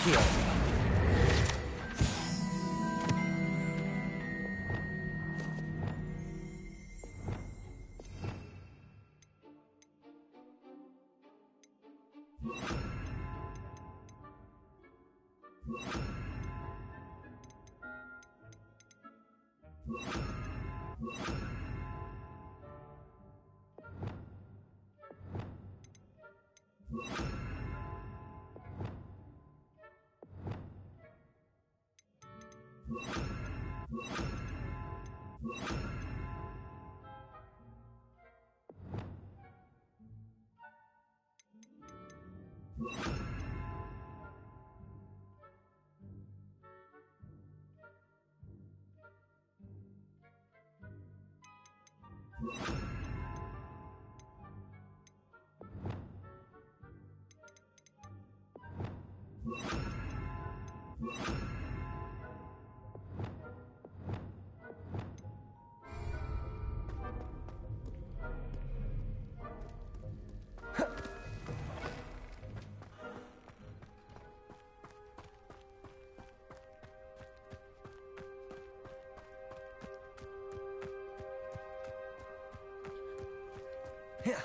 Here. Here.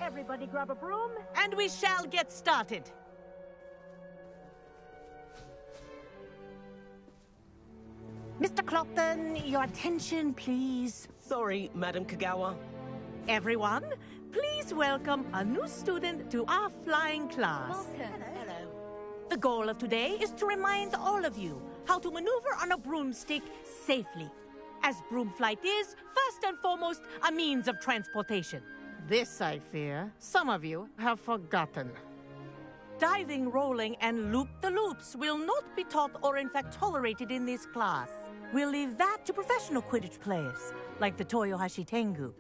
Everybody grab a broom. And we shall get started. Mr. Clopton, your attention, please. Sorry, Madam Kagawa. Everyone, please welcome a new student to our flying class. Welcome. Hello. The goal of today is to remind all of you how to maneuver on a broomstick safely, as broom flight is, first and foremost, a means of transportation. This, I fear, some of you have forgotten. Diving, rolling, and loop-the-loops will not be taught or in fact tolerated in this class. We'll leave that to professional Quidditch players, like the Toyohashi Tengu.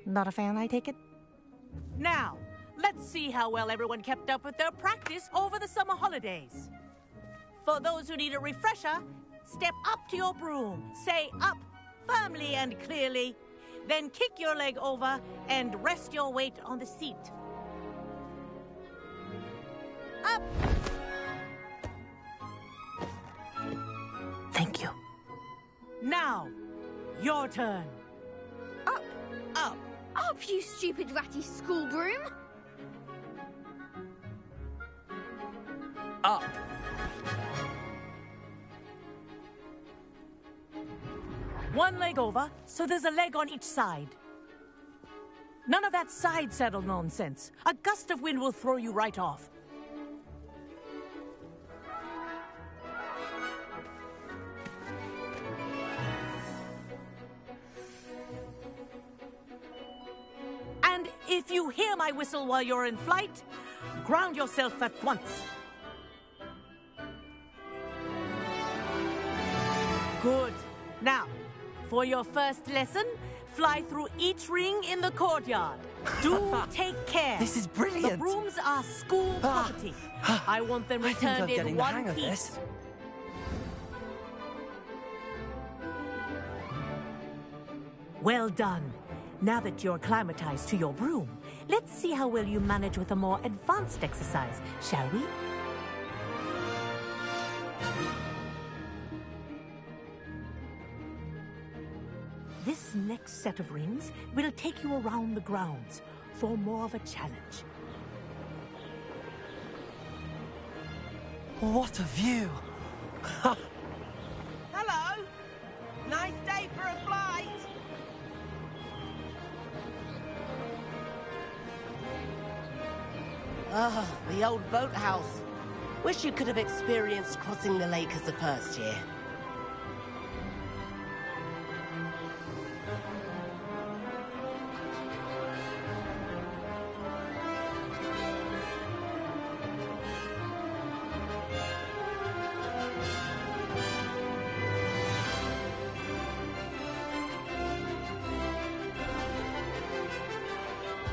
Not a fan, I take it? Now, let's see how well everyone kept up with their practice over the summer holidays. For those who need a refresher, step up to your broom, say up firmly and clearly, then kick your leg over and rest your weight on the seat. Up! Thank you. Now, your turn. Up. Up. Up, you stupid ratty school broom. Up. One leg over, so there's a leg on each side. None of that side saddle nonsense. A gust of wind will throw you right off. And if you hear my whistle while you're in flight, ground yourself at once. Good. Now, for your first lesson, fly through each ring in the courtyard. Do take care. This is brilliant. The brooms are school property. I want them returned in one piece. Well done. Now that you're acclimatized to your broom, let's see how well you manage with a more advanced exercise, shall we? This next set of rings will take you around the grounds for more of a challenge. What a view! Hello! Nice day for a flight! Ah, the old boathouse. Wish you could have experienced crossing the lake as a first year.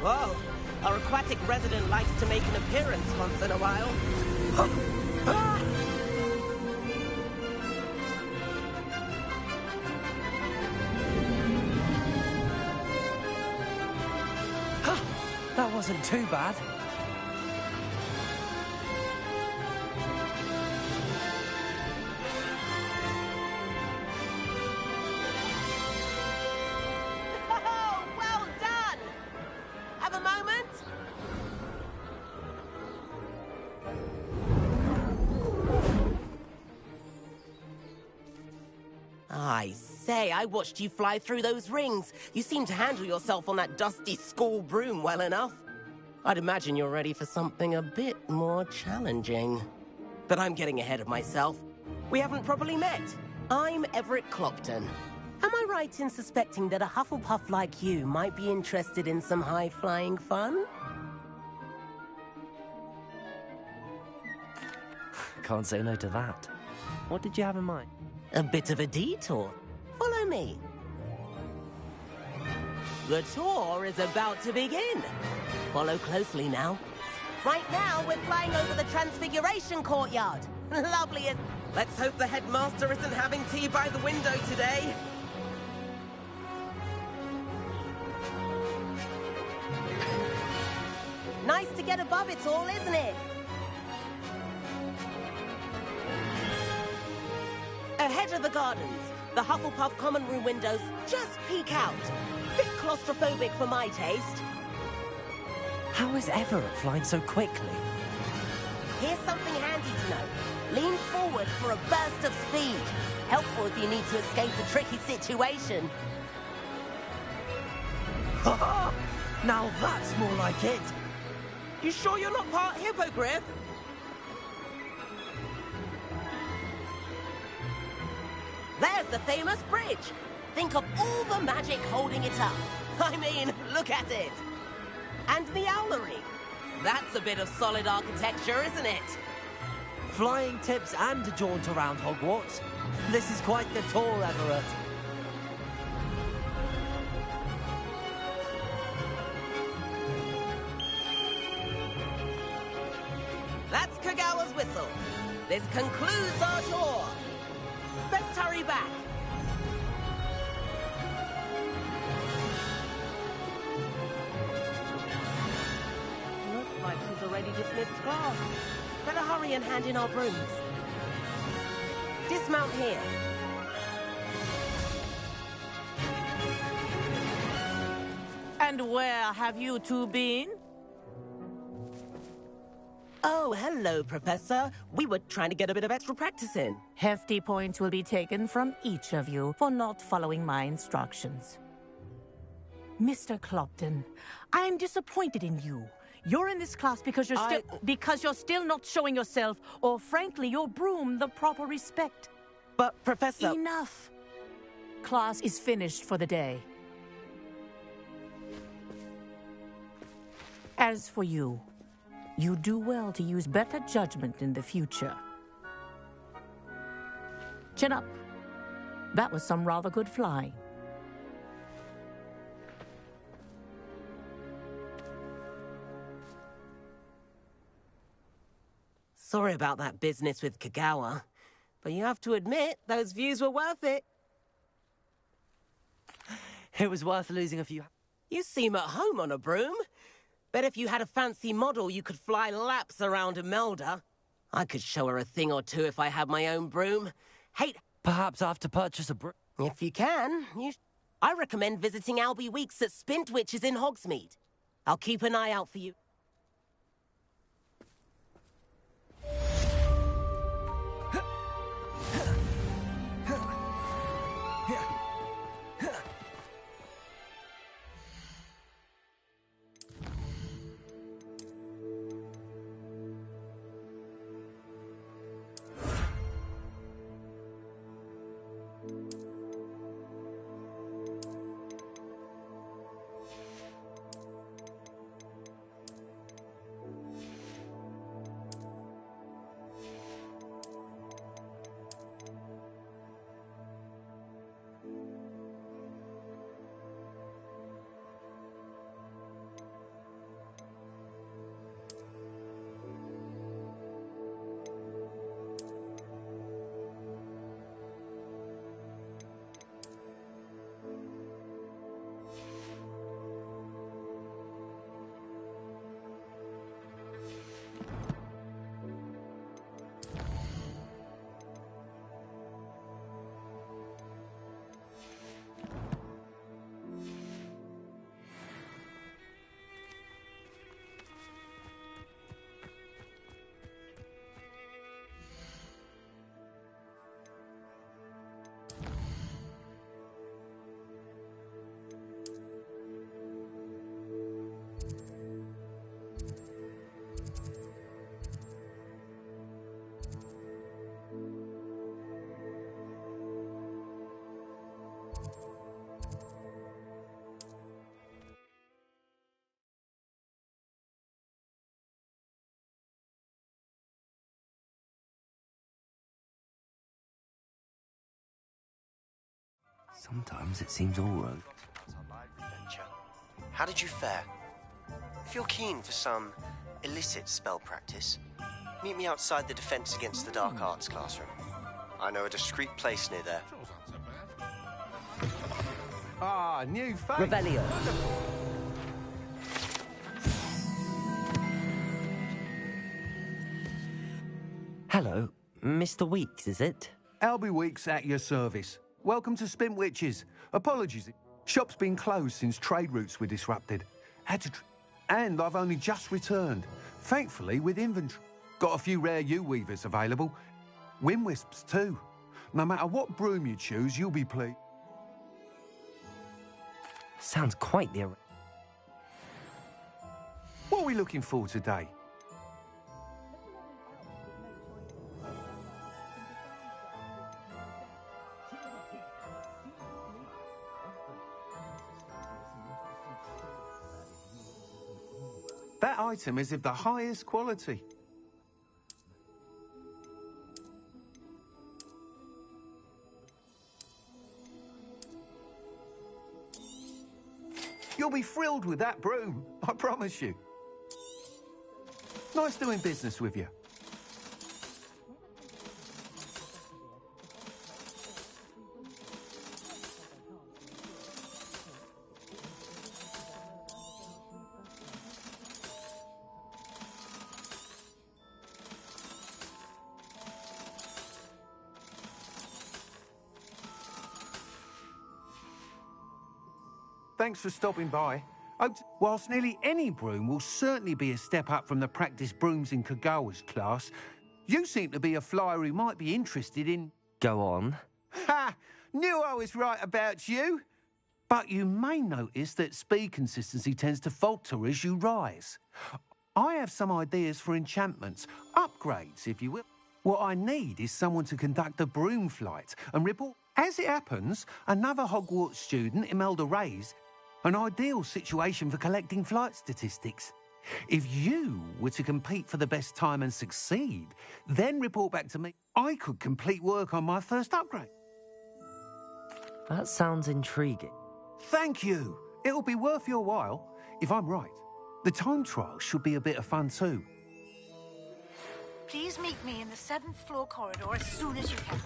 Whoa, our aquatic resident likes to make an appearance once in a while. That wasn't too bad. Oh, well done! Have a moment? I say, I watched you fly through those rings. You seem to handle yourself on that dusty school broom well enough. I'd imagine you're ready for something a bit more challenging. But I'm getting ahead of myself. We haven't properly met. I'm Everett Clopton. Am I right in suspecting that a Hufflepuff like you might be interested in some high-flying fun? Can't say no to that. What did you have in mind? A bit of a detour. Follow me. The tour is about to begin. Follow closely now. Right now, we're flying over the Transfiguration Courtyard. Lovely as... Let's hope the headmaster isn't having tea by the window today. Nice to get above it all, isn't it? Ahead of the gardens, the Hufflepuff common room windows just peek out. Bit claustrophobic for my taste. How is Everett flying so quickly? Here's something handy to know. Lean forward for a burst of speed. Helpful if you need to escape a tricky situation. Now that's more like it. You sure you're not part hippogriff? There's the famous bridge. Think of all the magic holding it up. I mean, look at it. And the owlery. That's a bit of solid architecture, isn't it? Flying tips and a jaunt around Hogwarts. This is quite the tour, Everett. That's Kagawa's whistle. This concludes our tour. Best hurry back. Looks like she's already dismissed class. Better hurry and hand in our brooms. Dismount here. And where have you two been? Oh, hello, Professor. We were trying to get a bit of extra practice in. Hefty points will be taken from each of you for not following my instructions. Mr. Clopton, I'm disappointed in you. You're in this class because you're still not showing yourself, or frankly, your broom, the proper respect. But, Professor... Enough. Class is finished for the day. As for you, you do well to use better judgment in the future. Chin up. That was some rather good flying. Sorry about that business with Kagawa, but you have to admit, those views were worth it. It was worth losing a few... You seem at home on a broom. Bet if you had a fancy model, you could fly laps around Imelda. I could show her a thing or two if I had my own broom. Hey... Perhaps I have to purchase a broom. If you can, I recommend visiting Albie Weeks at Spintwitches in Hogsmeade. I'll keep an eye out for you. Sometimes it seems all right. How did you fare? If you're keen for some illicit spell practice, meet me outside the Defense Against the Dark Arts classroom. I know a discreet place near there. Ah, new face. Revelio. Hello, Mr. Weeks, is it? Albie Weeks at your service. Welcome to Spintwitches. Apologies. Shop's been closed since trade routes were disrupted. And I've only just returned. Thankfully, with inventory. Got a few rare U-weavers available. Windwisps, too. No matter what broom you choose, you'll be pleased. Sounds quite the... What are we looking for today? That item is of the highest quality. You'll be thrilled with that broom, I promise you. Nice doing business with you. Thanks for stopping by. Whilst nearly any broom will certainly be a step up from the practice brooms in Kagawa's class, you seem to be a flyer who might be interested in... Go on. Ha! Knew I was right about you. But you may notice that speed consistency tends to falter as you rise. I have some ideas for enchantments, upgrades, if you will. What I need is someone to conduct a broom flight and report... As it happens, another Hogwarts student, Imelda Reyes, an ideal situation for collecting flight statistics. If you were to compete for the best time and succeed, then report back to me, I could complete work on my first upgrade. That sounds intriguing. Thank you. It'll be worth your while, if I'm right. The time trial should be a bit of fun too. Please meet me in the 7th floor corridor as soon as you can.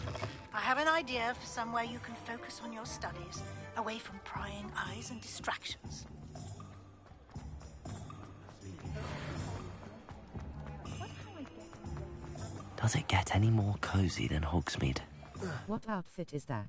I have an idea for somewhere you can focus on your studies, away from prying eyes and distractions. Does it get any more cozy than Hogsmeade? What outfit is that?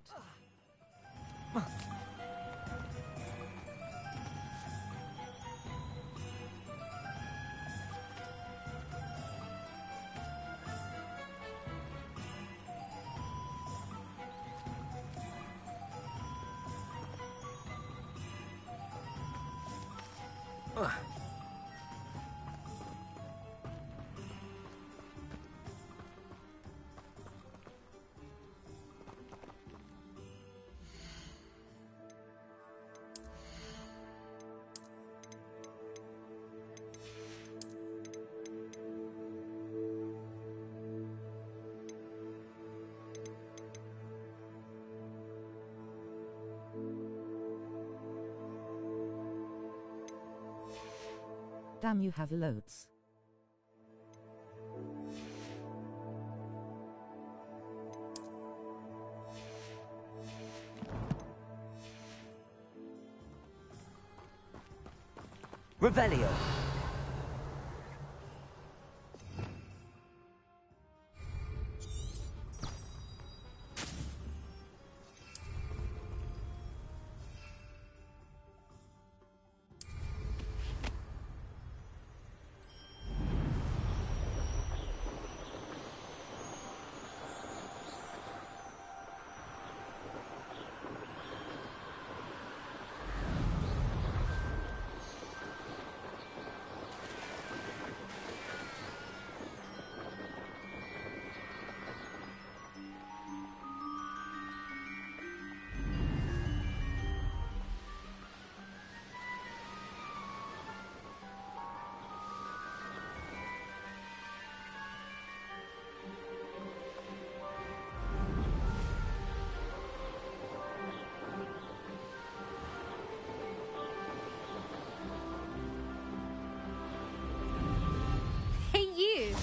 Damn, you have loads. Revelio.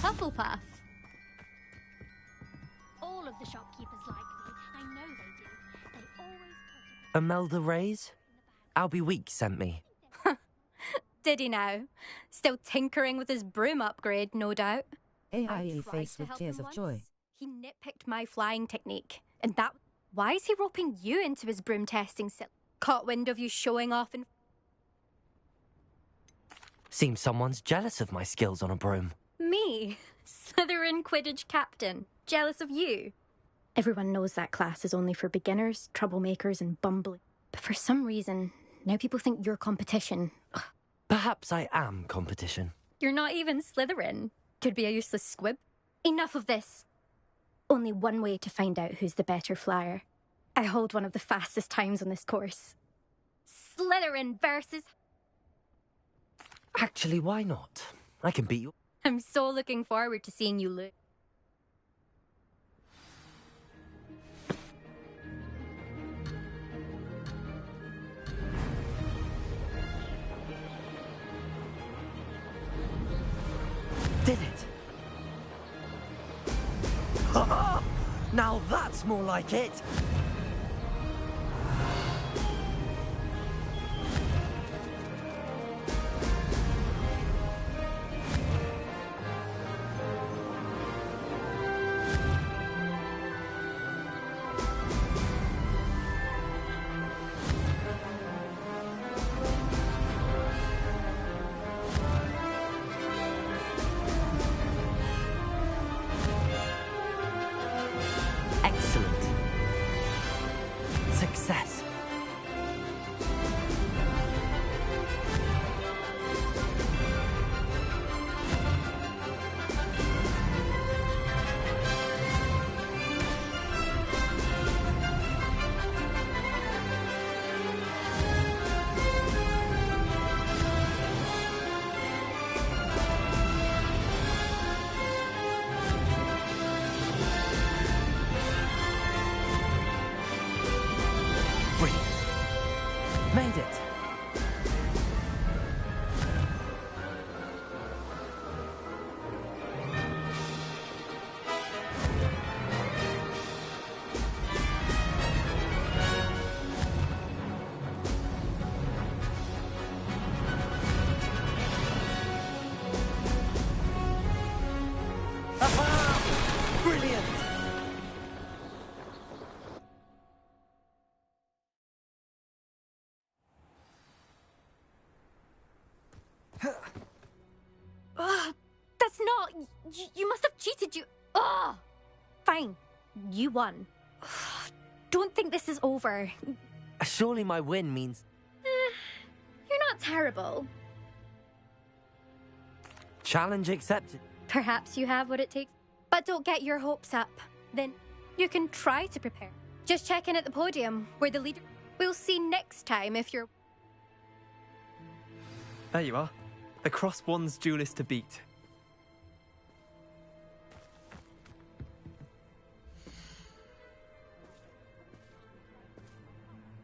Hufflepuff. All of the shopkeepers like me. I know they do. They always put Imelda Reyes? Albie Weeks sent me. Did he now? Still tinkering with his broom upgrade, no doubt. AIE tried faced to with help tears him of joy. once. He nitpicked my flying technique. And that... Why is he roping you into his broom testing set? Caught wind of you showing off and... Seems someone's jealous of my skills on a broom. Me? Slytherin Quidditch captain. Jealous of you? Everyone knows that class is only for beginners, troublemakers and bumbling. But for some reason, now people think you're competition. Ugh. Perhaps I am competition. You're not even Slytherin. Could be a useless squib. Enough of this. Only one way to find out who's the better flyer. I hold one of the fastest times on this course. Slytherin versus... Actually, why not? I can beat you. I'm so looking forward to seeing you lose. Did it? Ha! Now that's more like it! Excellent. Success. Brilliant. Made it. Aha! Brilliant! That's not... You must have cheated, you... Ugh! Fine. You won. Don't think this is over. Surely my win means... You're not terrible. Challenge accepted. Perhaps you have what it takes. But don't get your hopes up. Then you can try to prepare. Just check in at the podium, where the leader... We'll see next time if you're... There you are. The Cross Wands duelist to beat.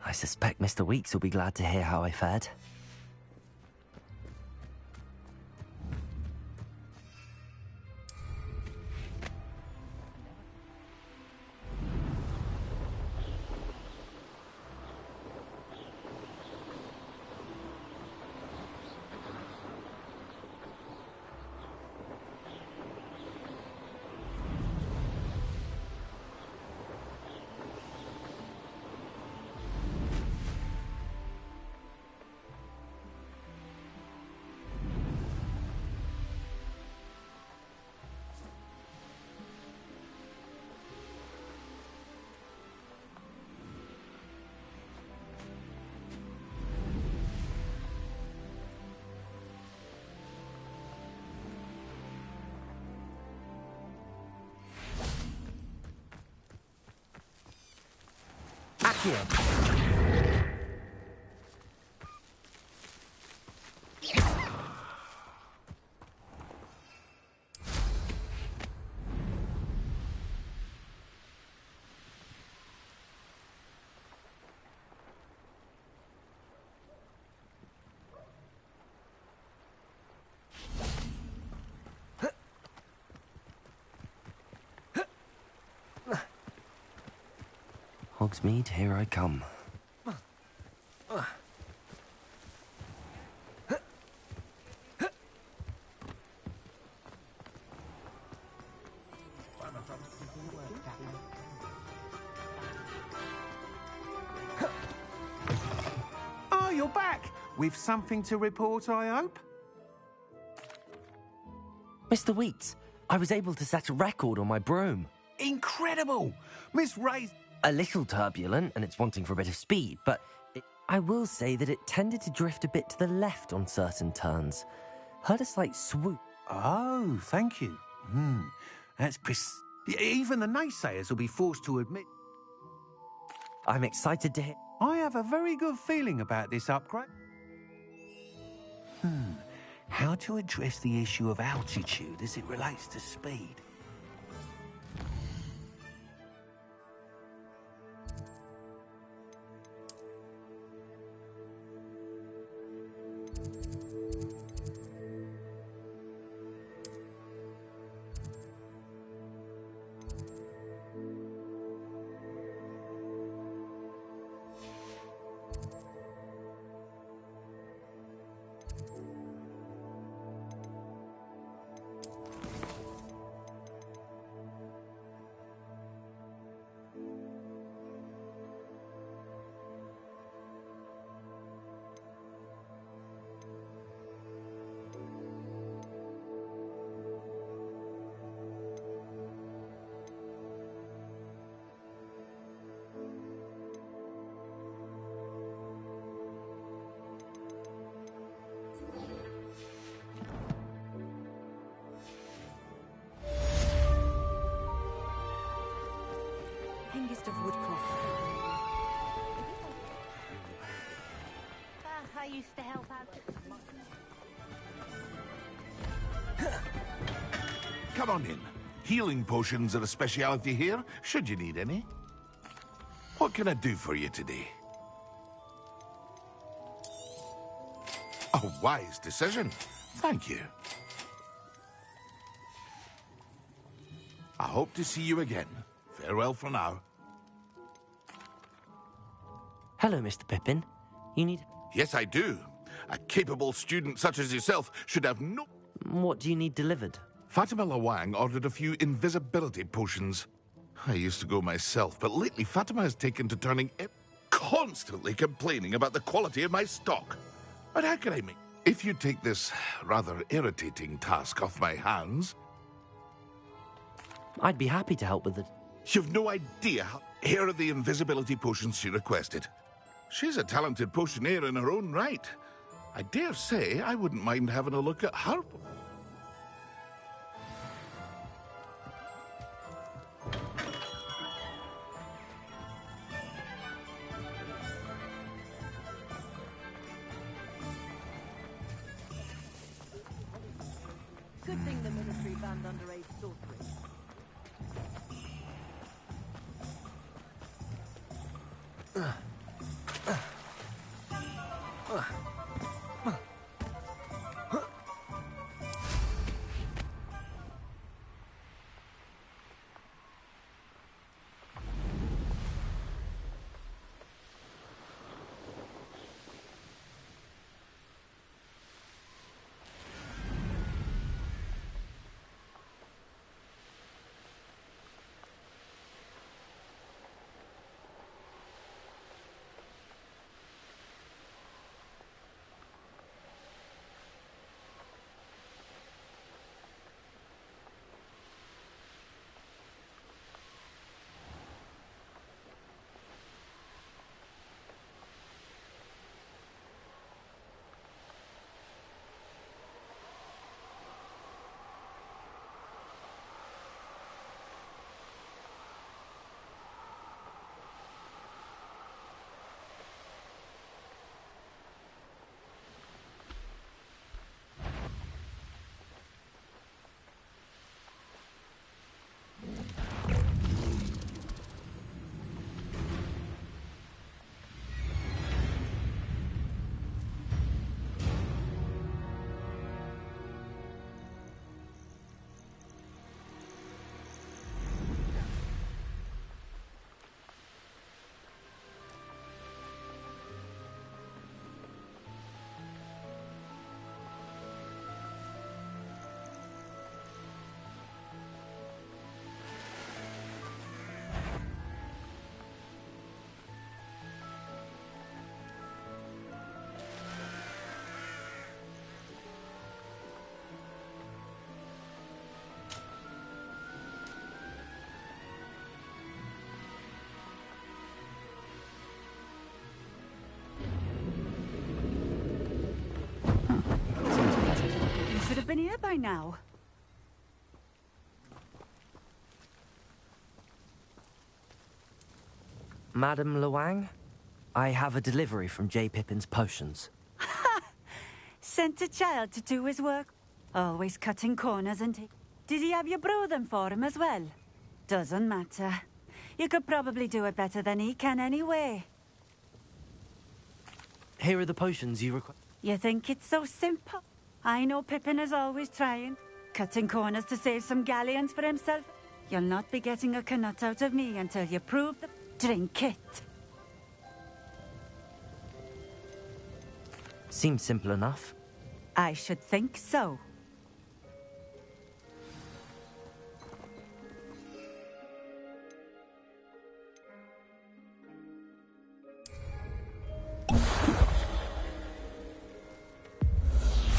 I suspect Mr. Weeks will be glad to hear how I fared. Accio. Hogsmeade, here I come. Oh, you're back! With something to report, I hope? Mr. Wheats, I was able to set a record on my broom. Incredible! Miss Ray's... A little turbulent, and it's wanting for a bit of speed, but I will say that it tended to drift a bit to the left on certain turns. Heard a slight swoop. Oh, thank you. That's even the naysayers will be forced to admit... I'm excited to hear... I have a very good feeling about this upgrade. How to address the issue of altitude as it relates to speed? Hengist of Woodcroft. I used to help out. Come on in. Healing potions are a speciality here, should you need any. What can I do for you today? A wise decision. Thank you. I hope to see you again. Farewell for now. Hello, Mr. Pippin. You need... Yes, I do. A capable student such as yourself should have no... What do you need delivered? Fatima Lawang ordered a few invisibility potions. I used to go myself, but lately Fatima has taken to turning... constantly complaining about the quality of my stock. But how can I make... If you take this rather irritating task off my hands... I'd be happy to help with it. You've no idea how... Here are the invisibility potions she requested. She's a talented potioneer in her own right. I dare say I wouldn't mind having a look at her... Good thing the military banned underage sorcery. been here by now. Madam Luang, I have a delivery from J. Pippin's Potions. Sent a child to do his work. Always cutting corners, and did he have you brew them for him as well? Doesn't matter. You could probably do it better than he can anyway. Here are the potions you require. You think it's so simple? I know Pippin is always trying, cutting corners to save some galleons for himself. You'll not be getting a canut out of me until you prove the... Drink it. Seems simple enough. I should think so.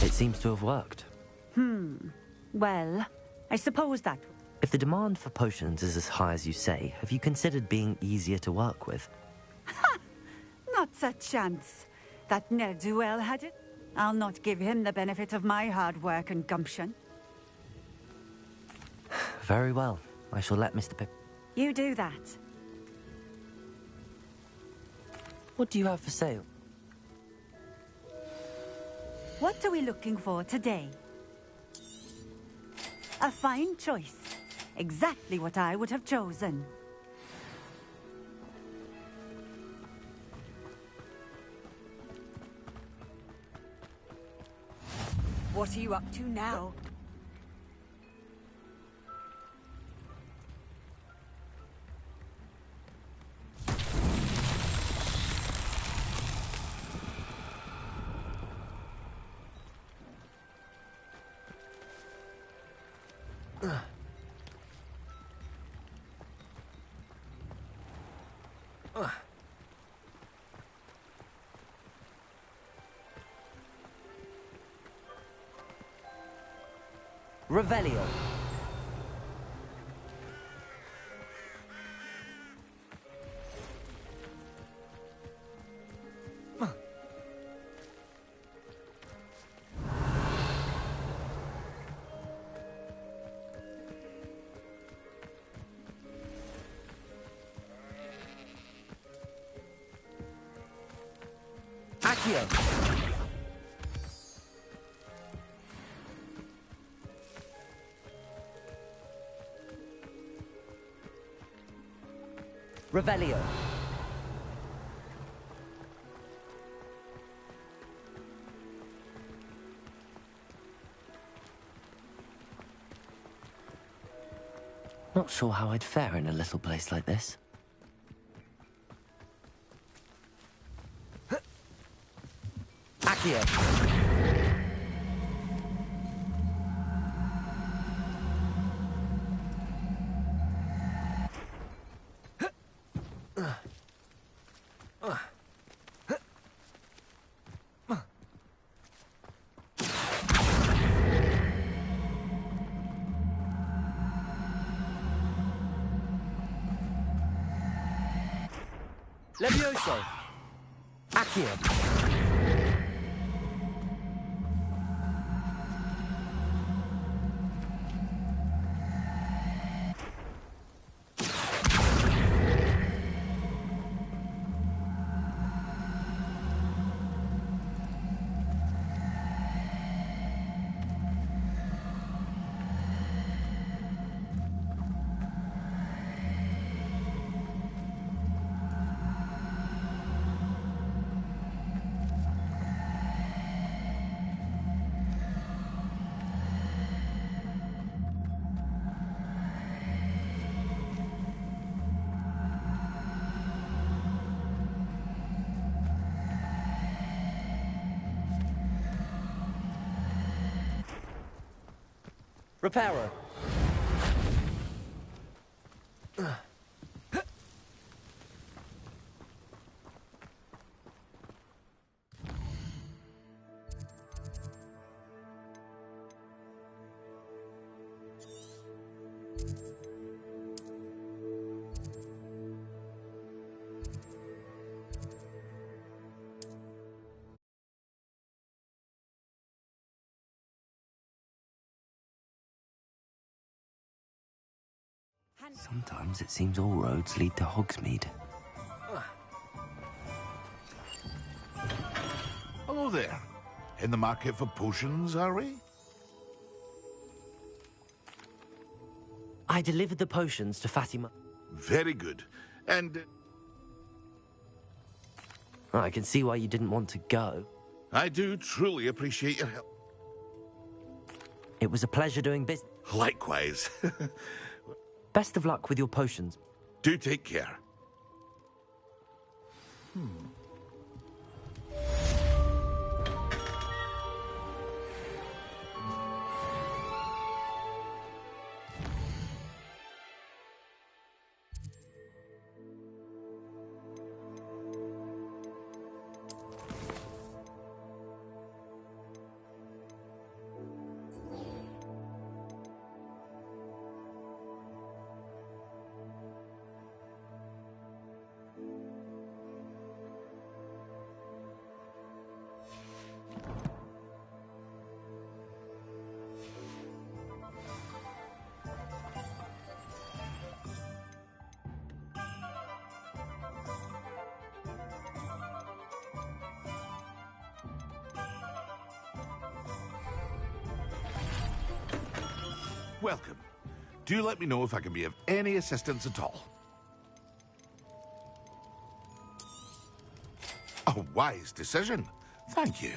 It seems to have worked. Well, I suppose that... If the demand for potions is as high as you say, have you considered being easier to work with? Not a chance. That ne'er-do-well had it. I'll not give him the benefit of my hard work and gumption. Very well. I shall let Mr. Pip... You do that. What do you have for sale? What are we looking for today? A fine choice. Exactly what I would have chosen. What are you up to now? Revelio. Accio. Revelio. Not sure how I'd fare in a little place like this. Accio. Levioso. Accio. Reparo. Sometimes it seems all roads lead to Hogsmeade. Hello there. In the market for potions, are we? I delivered the potions to Fatima. Very good. And... I can see why you didn't want to go. I do truly appreciate your help. It was a pleasure doing business. Likewise. Best of luck with your potions. Do take care. Welcome. Do let me know if I can be of any assistance at all. A wise decision. Thank you.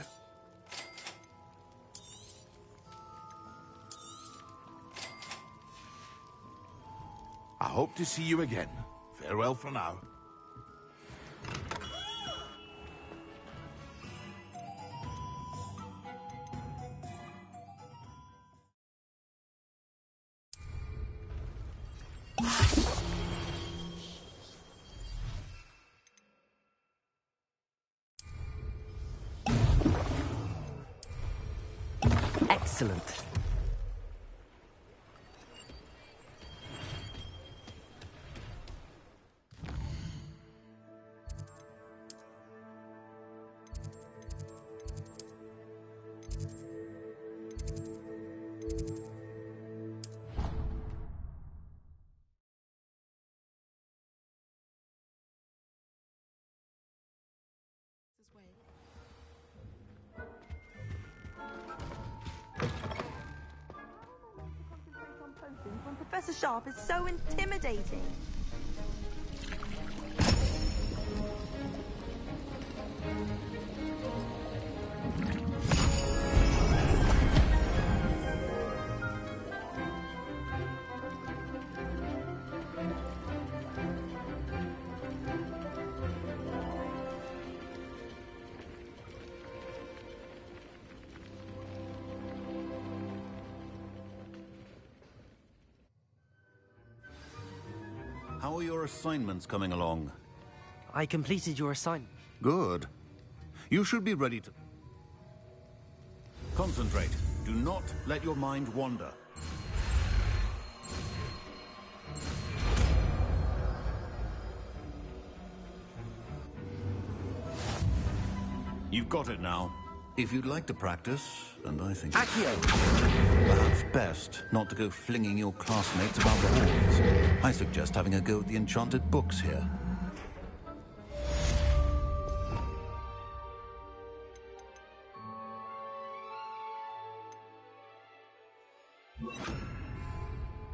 I hope to see you again. Farewell for now. Excellent. When Professor Sharp is so intimidating. How are your assignments coming along? I completed your assignment. Good. You should be ready to... Concentrate. Do not let your mind wander. You've got it now. If you'd like to practice, and I think... Perhaps best not to go flinging your classmates about the halls. I suggest having a go at the enchanted books here.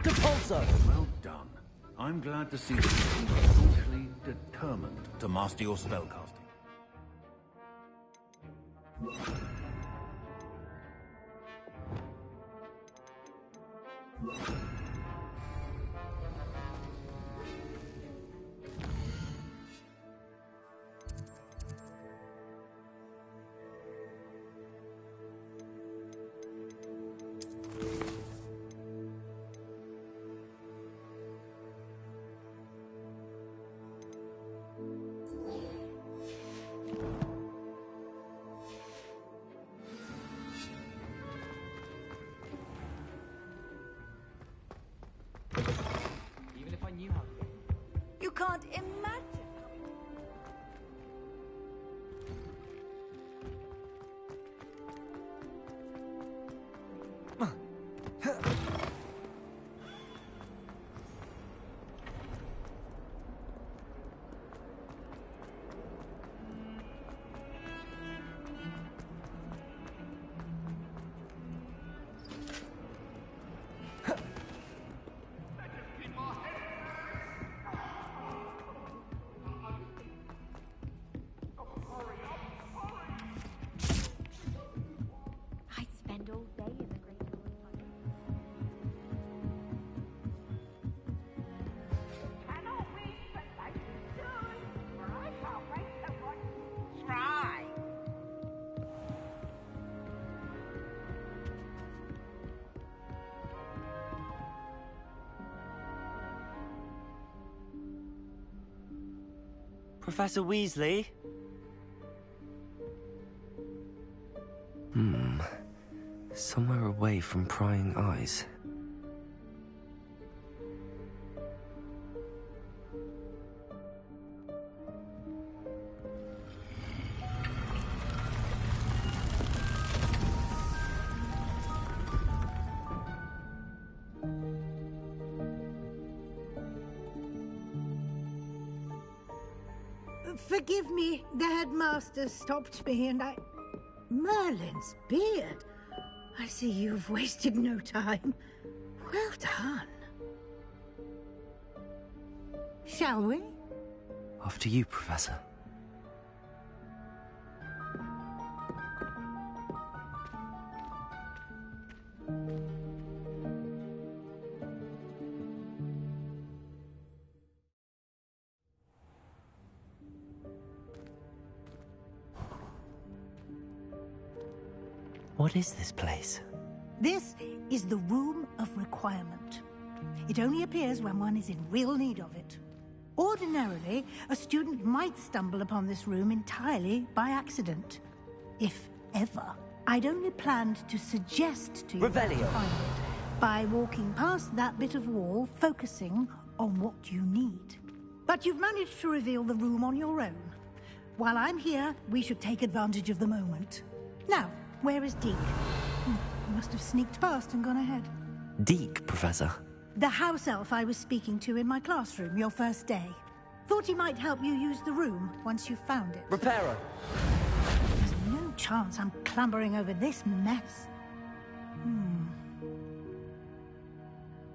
Depulso! Well done. I'm glad to see that you are staunchly determined to master your spellcasting. Even if I knew how. You can't imagine. Professor Weasley? Somewhere away from prying eyes. Forgive me, the headmaster stopped me and I... Merlin's beard. I see you've wasted no time. Well done. Shall we? After you, Professor. What is this place? This is the Room of Requirement. It only appears when one is in real need of it. Ordinarily, a student might stumble upon this room entirely by accident. If ever. I'd only planned to suggest to you where to find it by walking past that bit of wall, focusing on what you need. But you've managed to reveal the room on your own. While I'm here, we should take advantage of the moment. Now, where is Deke? He must have sneaked past and gone ahead. Deke, Professor. The house elf I was speaking to in my classroom your first day. Thought he might help you use the room once you found it. Reparo. There's no chance I'm clambering over this mess.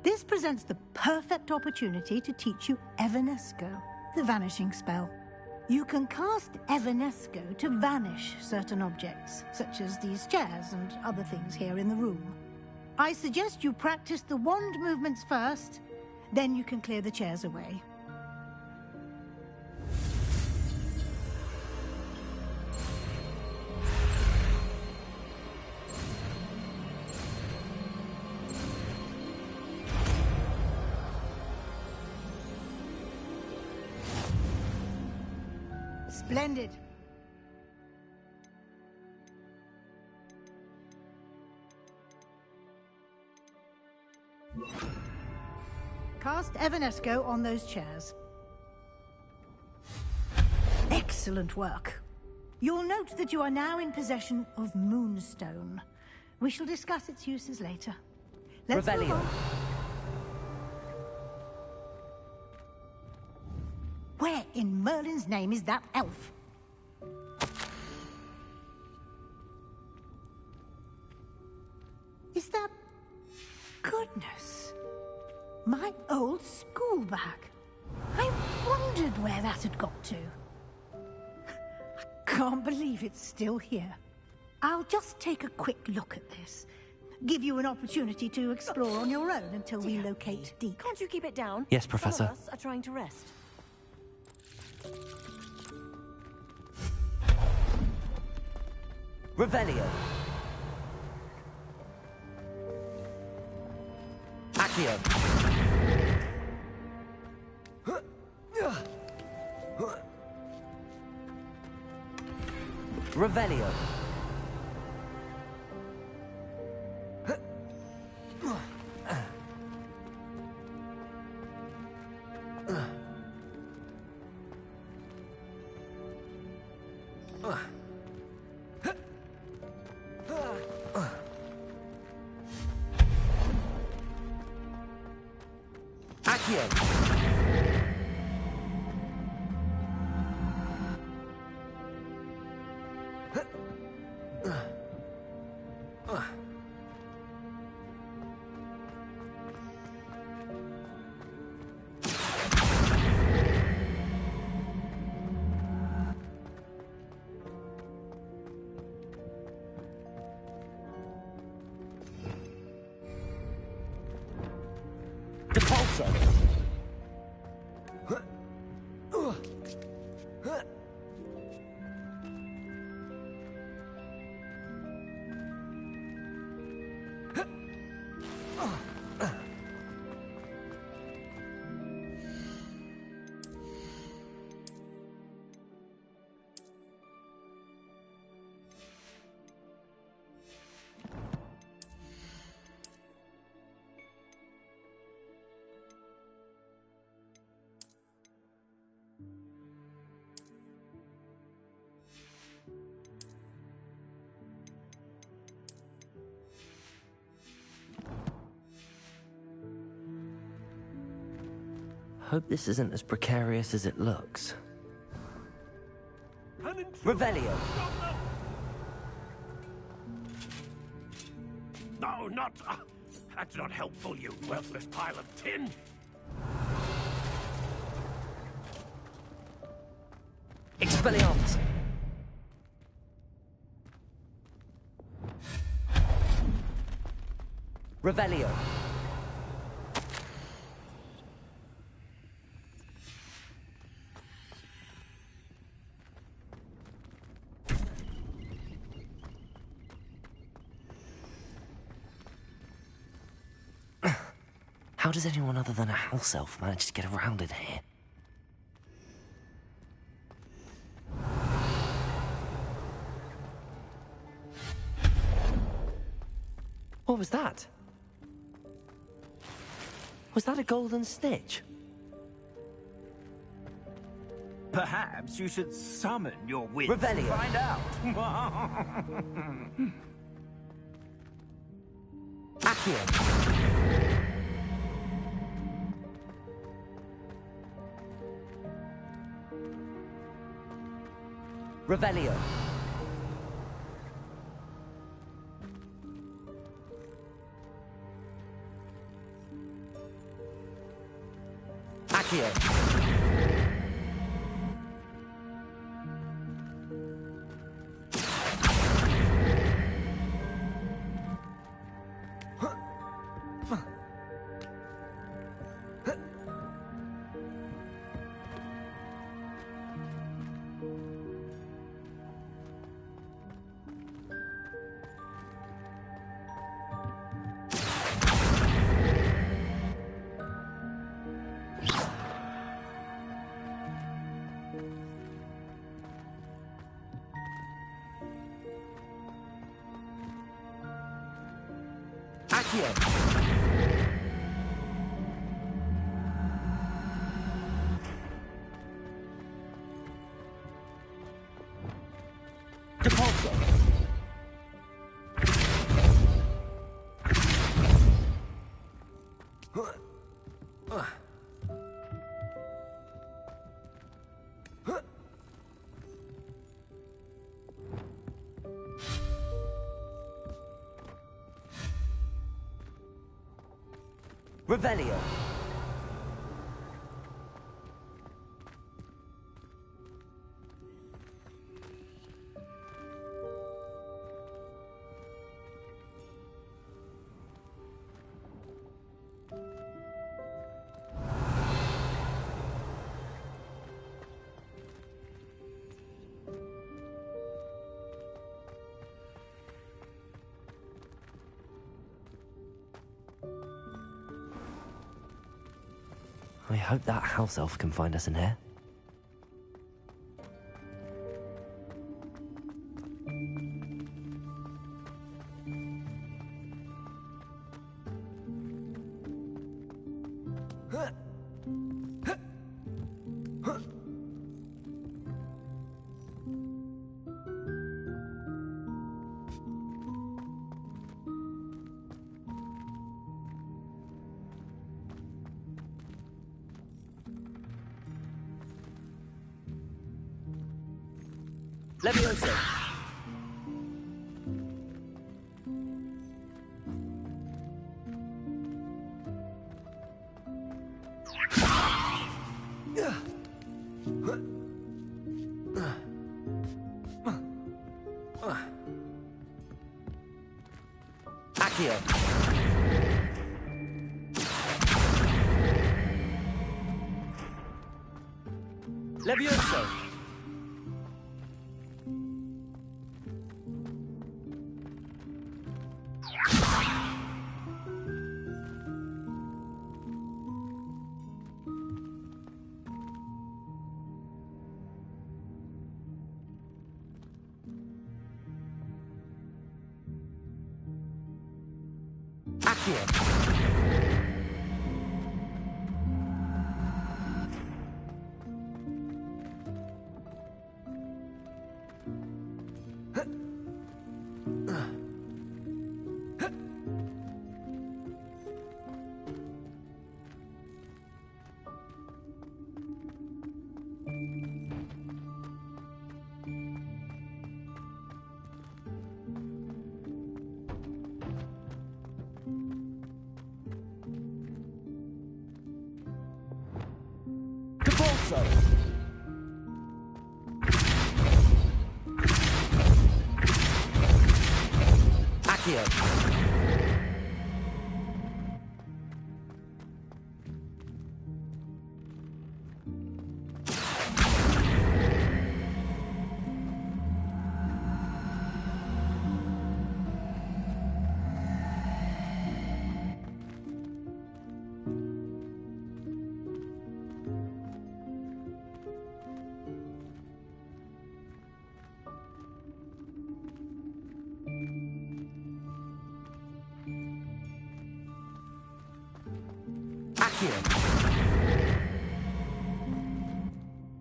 This presents the perfect opportunity to teach you Evanesco, the vanishing spell. You can cast Evanesco to vanish certain objects, such as these chairs and other things here in the room. I suggest you practice the wand movements first, then you can clear the chairs away. Splendid. Cast Evanesco on those chairs. Excellent work. You'll note that you are now in possession of Moonstone. We shall discuss its uses later. Let's move Revelio. on. Where in Merlin's name is that elf? Is that... Goodness. My old school bag. I wondered where that had got to. I can't believe it's still here. I'll just take a quick look at this. Give you an opportunity to explore on your own until we locate Deke. Can't you keep it down? Yes, Professor. Some of us are trying to rest. Revelio. Accio. Revelio. Hope this isn't as precarious as it looks. Revelio. No, not... that's not helpful, you worthless pile of tin. Expelliarmus. Revelio. How does anyone other than a house elf manage to get around in here? What was that? Was that a golden snitch? Perhaps you should summon your wits Revelio. to find out. Accio. Revelio. Accio. Accio. Depulso. Revelio. I hope that house elf can find us in here. Levioso. Accio. Levioso. Repulso! Accio! Accio!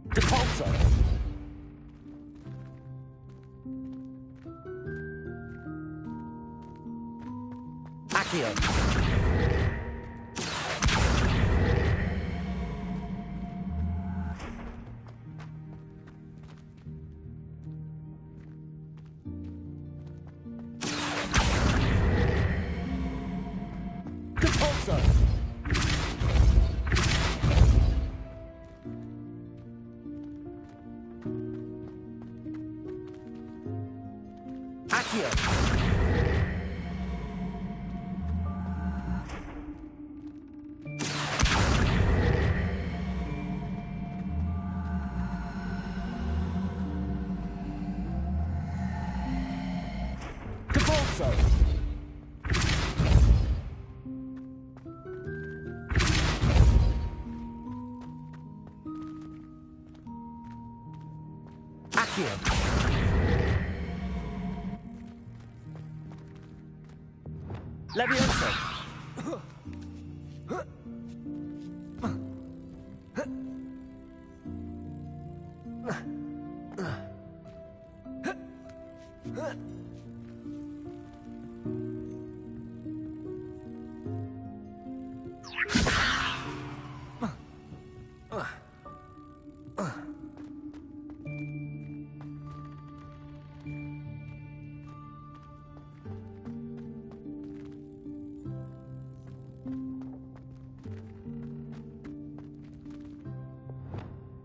Repulso! Accio! Repulso! Accio! Repulso! Accio! Levioso!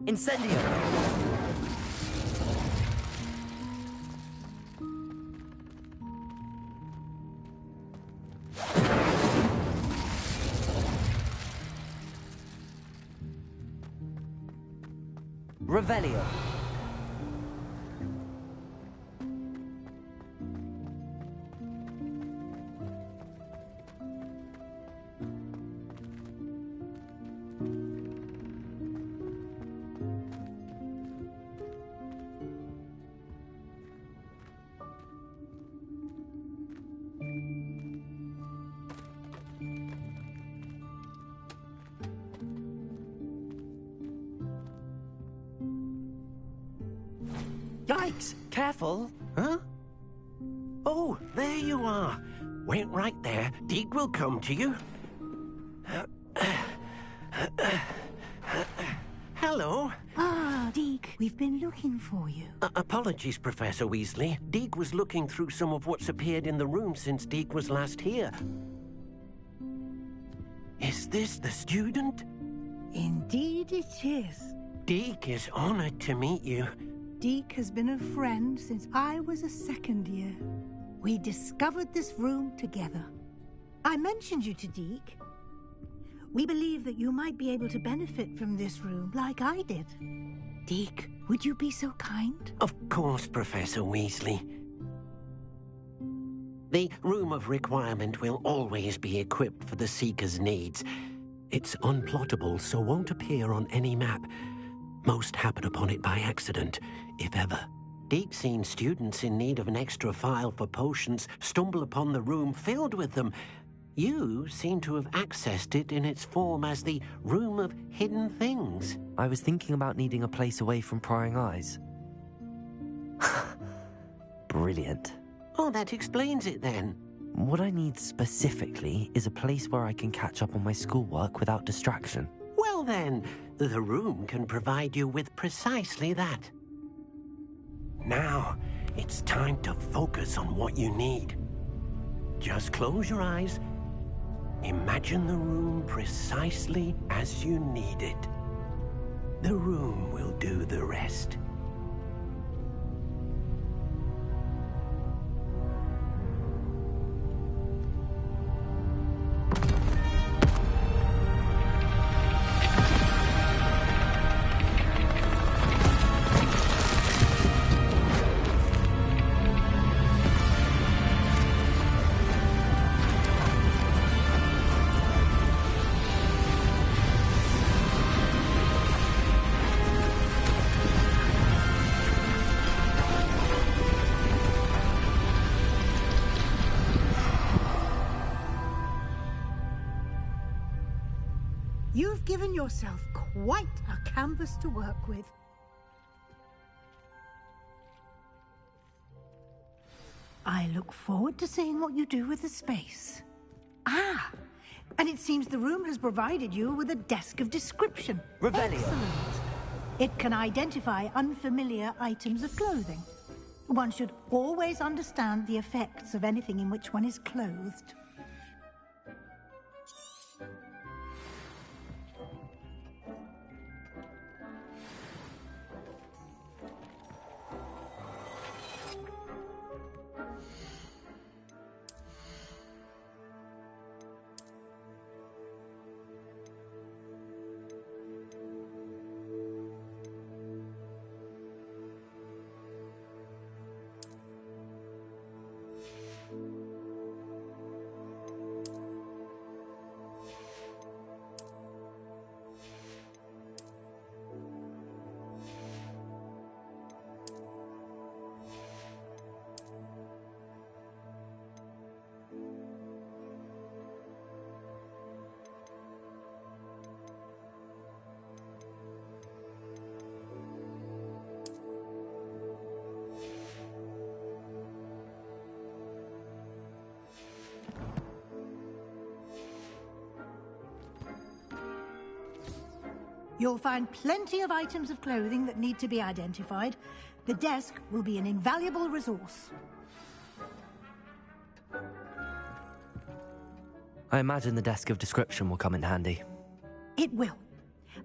Incendio! Revelio! Yikes! Careful! Huh? Oh, there you are. Wait right there. Deke will come to you. Hello. Ah, Deke, we've been looking for you. Apologies, Professor Weasley. Deke was looking through some of what's appeared in the room since Deke was last here. Is this the student? Indeed it is. Deke is honored to meet you. Deke has been a friend since I was a second year. We discovered this room together. I mentioned you to Deke. We believe that you might be able to benefit from this room like I did. Deke, would you be so kind? Of course, Professor Weasley. The Room of Requirement will always be equipped for the Seeker's needs. It's unplottable, so won't appear on any map. Most happen upon it by accident, if ever. Deke's seen students in need of an extra file for potions stumble upon the room filled with them. You seem to have accessed it in its form as the Room of Hidden Things. I was thinking about needing a place away from prying eyes. Brilliant. Oh, that explains it then. What I need specifically is a place where I can catch up on my schoolwork without distraction. Well then, the room can provide you with precisely that. Now, it's time to focus on what you need. Just close your eyes. Imagine the room precisely as you need it. The room will do the rest. You've given yourself quite a canvas to work with. I look forward to seeing what you do with the space. Ah, and it seems the room has provided you with a desk of description. Revelio. Excellent. It can identify unfamiliar items of clothing. One should always understand the effects of anything in which one is clothed. You'll find plenty of items of clothing that need to be identified. The desk will be an invaluable resource. I imagine the desk of description will come in handy. It will.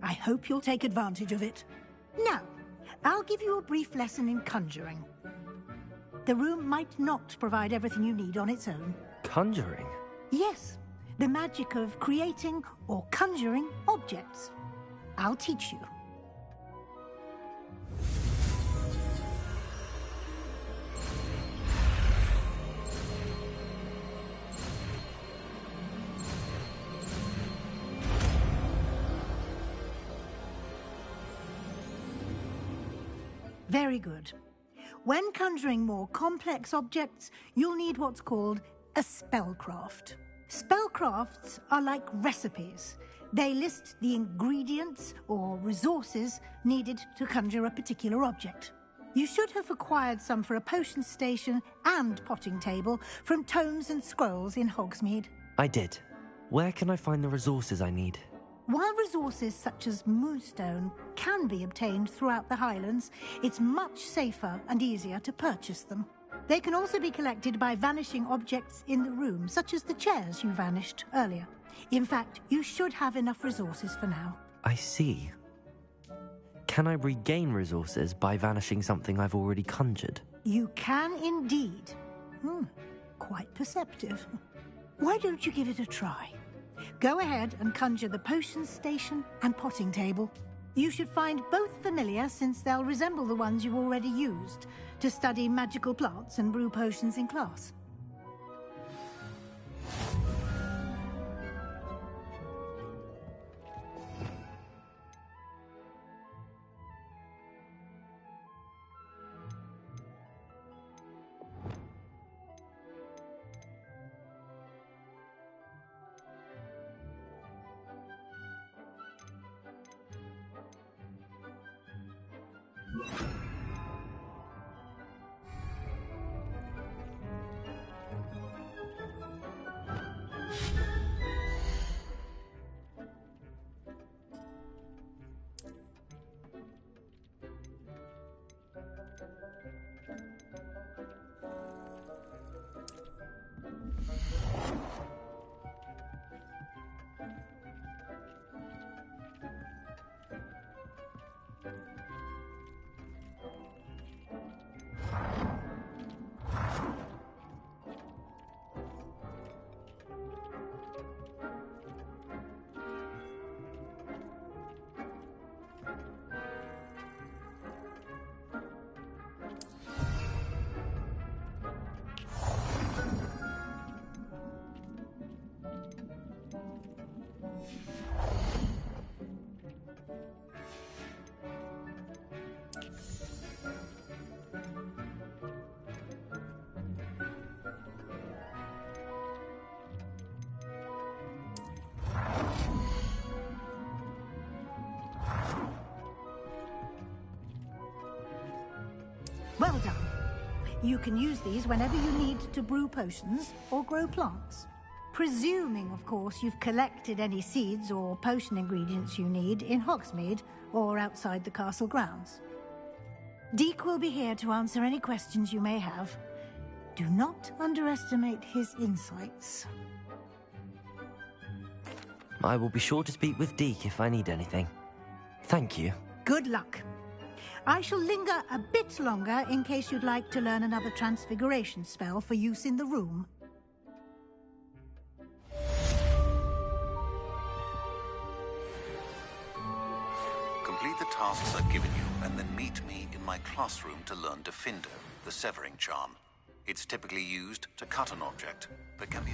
I hope you'll take advantage of it. Now, I'll give you a brief lesson in conjuring. The room might not provide everything you need on its own. Conjuring? Yes, the magic of creating or conjuring objects. I'll teach you. Very good. When conjuring more complex objects, you'll need what's called a spellcraft. Spellcrafts are like recipes. They list the ingredients or resources needed to conjure a particular object. You should have acquired some for a potion station and potting table from tomes and scrolls in Hogsmeade. I did. Where can I find the resources I need? While resources such as moonstone can be obtained throughout the Highlands, it's much safer and easier to purchase them. They can also be collected by vanishing objects in the room, such as the chairs you vanished earlier. In fact, you should have enough resources for now. I see. Can I regain resources by vanishing something I've already conjured? You can indeed. Quite perceptive. Why don't you give it a try? Go ahead and conjure the potion station and potting table. You should find both familiar, since they'll resemble the ones you've already used to study magical plants and brew potions in class. Well done. You can use these whenever you need to brew potions or grow plants. Presuming, of course, you've collected any seeds or potion ingredients you need in Hogsmeade or outside the castle grounds. Deek will be here to answer any questions you may have. Do not underestimate his insights. I will be sure to speak with Deek if I need anything. Thank you. Good luck. I shall linger a bit longer in case you'd like to learn another transfiguration spell for use in the room. Complete the tasks I've given you, and then meet me in my classroom to learn Defindo, the severing charm. It's typically used to cut an object, but can be...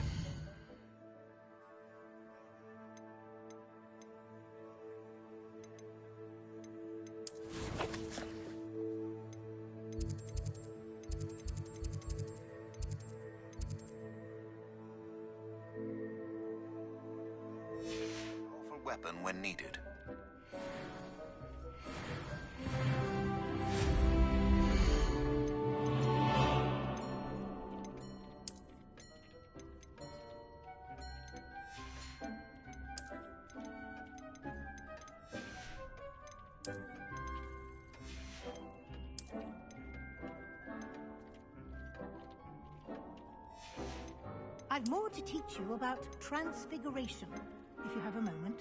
powerful weapon when needed. I've more to teach you about transfiguration, if you have a moment.